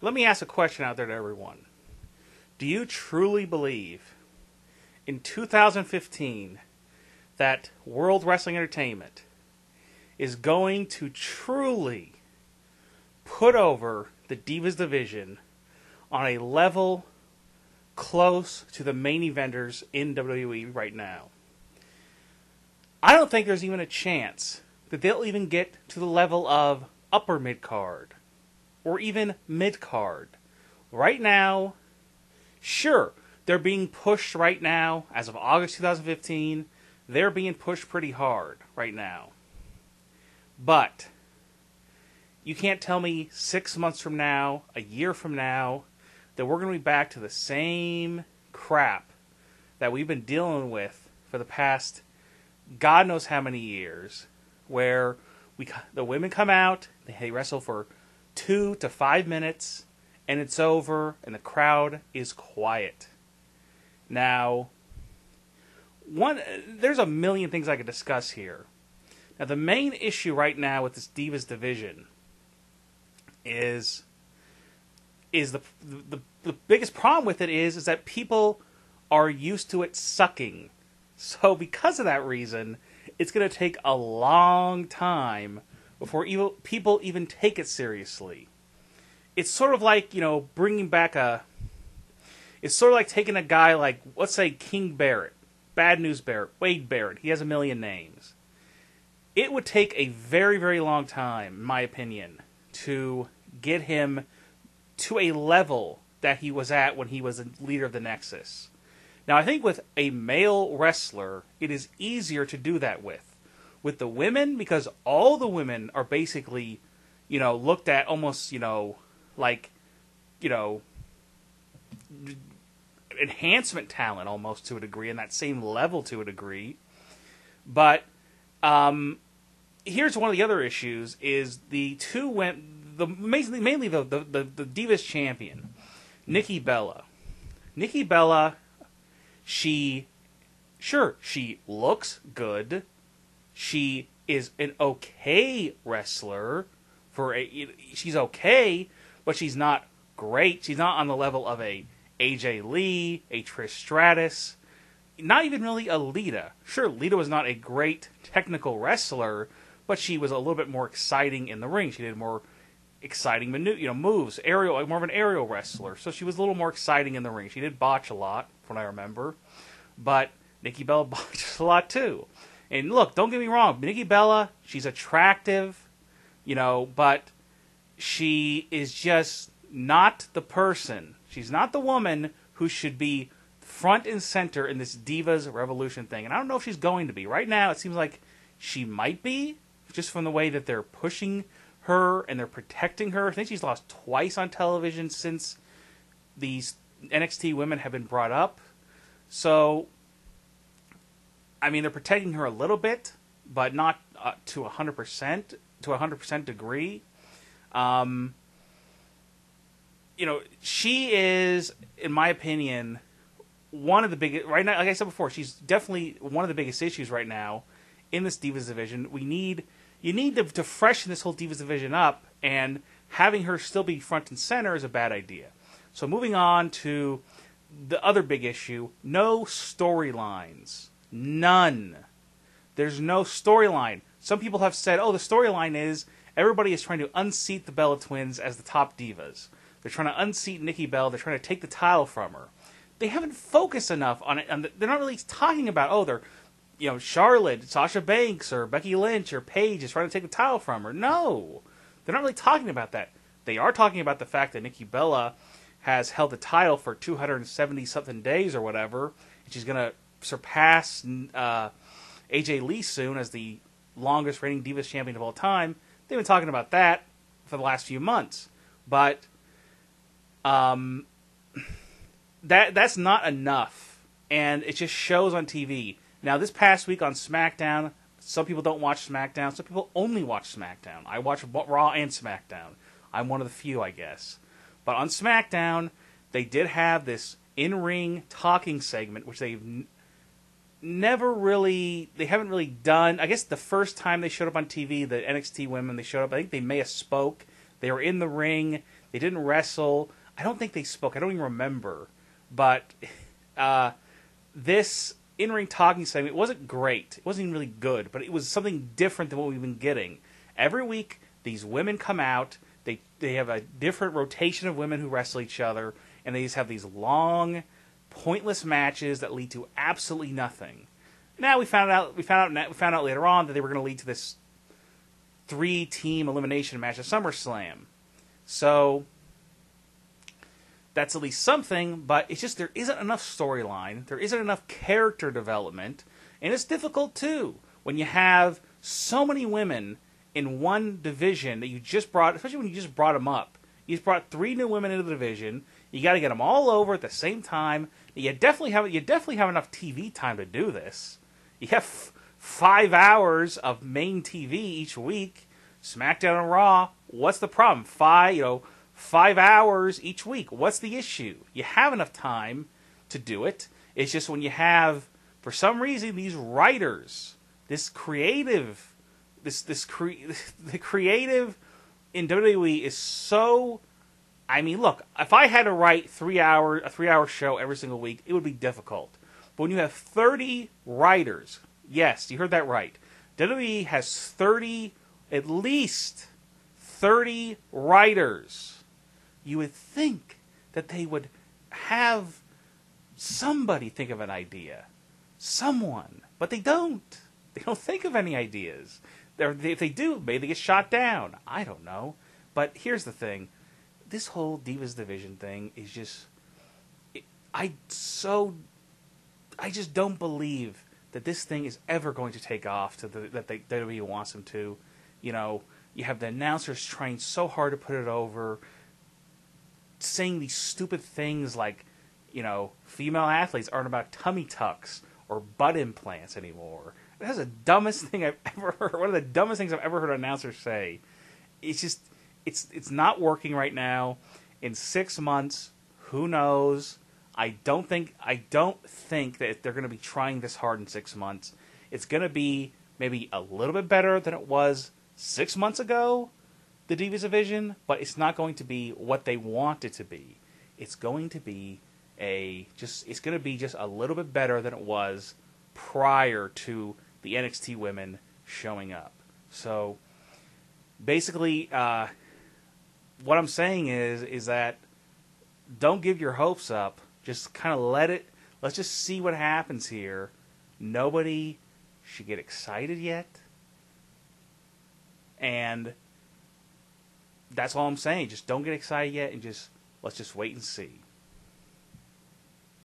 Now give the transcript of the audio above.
Let me ask a question out there to everyone. Do you truly believe in 2015 that World Wrestling Entertainment is going to truly put over the Divas division on a level close to the main eventers in WWE right now? I don't think there's even a chance that they'll even get to the level of upper mid-card or even mid-card. Right now, sure, they're being pushed right now. As of August 2015, they're being pushed pretty hard right now. But you can't tell me 6 months from now, a year from now, that we're going to be back to the same crap that we've been dealing with for the past God knows how many years, where the women come out, they wrestle for 2 to 5 minutes, and it's over, and the crowd is quiet. Now, there's a million things I could discuss here. Now, the main issue right now with this Divas division is the biggest problem with it is that people are used to it sucking. So because of that reason, it's going to take a long time before people even take it seriously. It's sort of like, bringing back it's sort of like taking a guy like, let's say, King Barrett, Bad News Barrett, Wade Barrett. He has a million names. It would take a very, very long time, in my opinion, to get him to a level that he was at when he was the leader of the Nexus. Now, I think with a male wrestler, it is easier to do that with. With the women, because all the women are basically, looked at almost, like, enhancement talent almost to a degree, and that same level to a degree. But here's one of the other issues: is the two mainly the Divas champion, Nikki Bella. Nikki Bella, she looks good. She is an okay wrestler. She's okay, but she's not great. She's not on the level of a AJ Lee, a Trish Stratus, not even really a Lita. Sure, Lita was not a great technical wrestler, but she was a little bit more exciting in the ring. She did more exciting moves, more of an aerial wrestler. So she was a little more exciting in the ring. She did botch a lot, from what I remember, but Nikki Bella botched a lot too. And look, don't get me wrong, Nikki Bella, she's attractive, but she is just not the person. She's not the woman who should be front and center in this Divas Revolution thing. And I don't know if she's going to be. Right now, it seems like she might be, just from the way that they're pushing her and they're protecting her. I think she's lost twice on television since these NXT women have been brought up. So, I mean, they're protecting her a little bit, but not to 100% degree. She is, in my opinion, one of the biggest, right now, like I said before, she's definitely one of the biggest issues right now in this Divas division. You need to freshen this whole Divas division up, and having her still be front and center is a bad idea. So moving on to the other big issue, no storylines. None. There's no storyline. Some people have said, the storyline is everybody is trying to unseat the Bella Twins as the top divas. They're trying to unseat Nikki Bella. They're trying to take the title from her. They haven't focused enough on it. They're not really talking about, Charlotte, Sasha Banks, or Becky Lynch, or Paige is trying to take the title from her. No. They're not really talking about that. They are talking about the fact that Nikki Bella has held the title for 270-something days or whatever, and she's going to surpass AJ Lee soon as the longest reigning Divas champion of all time. They've been talking about that for the last few months. But that's not enough, and it just shows on TV. Now, this past week on SmackDown, some people don't watch SmackDown. Some people only watch SmackDown. I watch Raw and SmackDown. I'm one of the few, I guess. But on SmackDown, they did have this in-ring talking segment, which they haven't really done. I guess the first time they showed up on TV, the NXT women, they showed up. I think they may have spoke. They were in the ring. They didn't wrestle. I don't think they spoke. I don't even remember. But this in-ring talking segment wasn't great. It wasn't even really good, but it was something different than what we've been getting. Every week, these women come out. They have a different rotation of women who wrestle each other, and they just have these long, pointless matches that lead to absolutely nothing. Now we found out later on that they were going to lead to this 3-team elimination match at SummerSlam. So that's at least something, but it's just there isn't enough storyline, there isn't enough character development, and it's difficult too when you have so many women in one division that you just brought, especially when you just brought them up. You just brought 3 new women into the division. You got to get them all over at the same time. You definitely have enough TV time to do this. You have 5 hours of main TV each week. SmackDown and Raw. What's the problem? 5 hours each week. What's the issue? You have enough time to do it. It's just when you have, for some reason, these writers, the creative in WWE is so. I mean, look, if I had to write a 3-hour show every single week, it would be difficult. But when you have 30 writers, yes, you heard that right. WWE has at least 30 writers. You would think that they would have somebody think of an idea. Someone. But they don't. They don't think of any ideas. If they do, maybe they get shot down. I don't know. But here's the thing. This whole Divas division thing is just... I just don't believe that this thing is ever going to take off that WWE wants them to. You know, you have the announcers trying so hard to put it over, saying these stupid things like, you know, female athletes aren't about tummy tucks or butt implants anymore. That's the dumbest thing I've ever heard. One of the dumbest things I've ever heard announcers say. It's just, it's not working right now. In 6 months, who knows? I don't think that they're going to be trying this hard in 6 months. It's going to be maybe a little bit better than it was 6 months ago, the Divas division, but it's not going to be what they want it to be. It's going to be just a little bit better than it was prior to the NXT women showing up. So basically, what I'm saying is that don't give your hopes up. Just kind of let's just see what happens here. Nobody should get excited yet. And that's all I'm saying. Just don't get excited yet, and let's just wait and see.